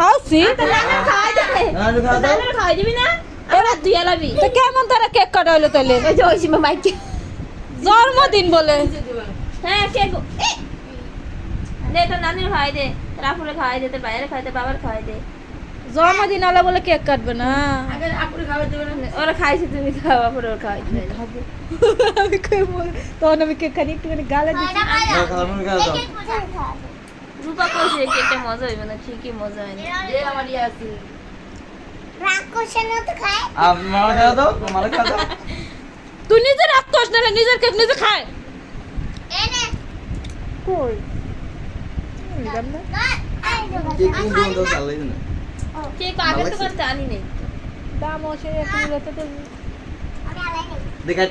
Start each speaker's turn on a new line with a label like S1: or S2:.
S1: আসি
S2: খাওয়াই দিবি না এবার তুই এলাবি
S1: তো কেমন তারা কেক কাটাইলো তাহলে
S2: ওই যে ওই সীমা মাইকে
S1: জন্মদিন বলে
S2: হ্যাঁ কেক দে তোর নানির খাওয়াই দে রাফুরে খাওয়াই দে তোর বাইরে খাওয়াই দে বাবার খাওয়াই দে
S1: জন্মদিন আলা বলে কেক কাটবে না
S2: ওরা খাইছে তুমি খাওয়া পরে ওরা খাওয়াই দিবে
S1: খাবো আমি খাবো তখন আমি কেক খানি একটুখানি গালে দিচ্ছি
S2: রূপা কইছে কেকটা মজা হইবে না ঠিকই মজা হয়নি দে আমার ইয়া আছে
S1: তুই নিজে রাখ কস না রে, নিজের কেক নিজে খায় কই নিলাম না
S2: কেক আগে তো করতে আনি নেই
S1: দাম আছে তুমি তো
S3: দেখা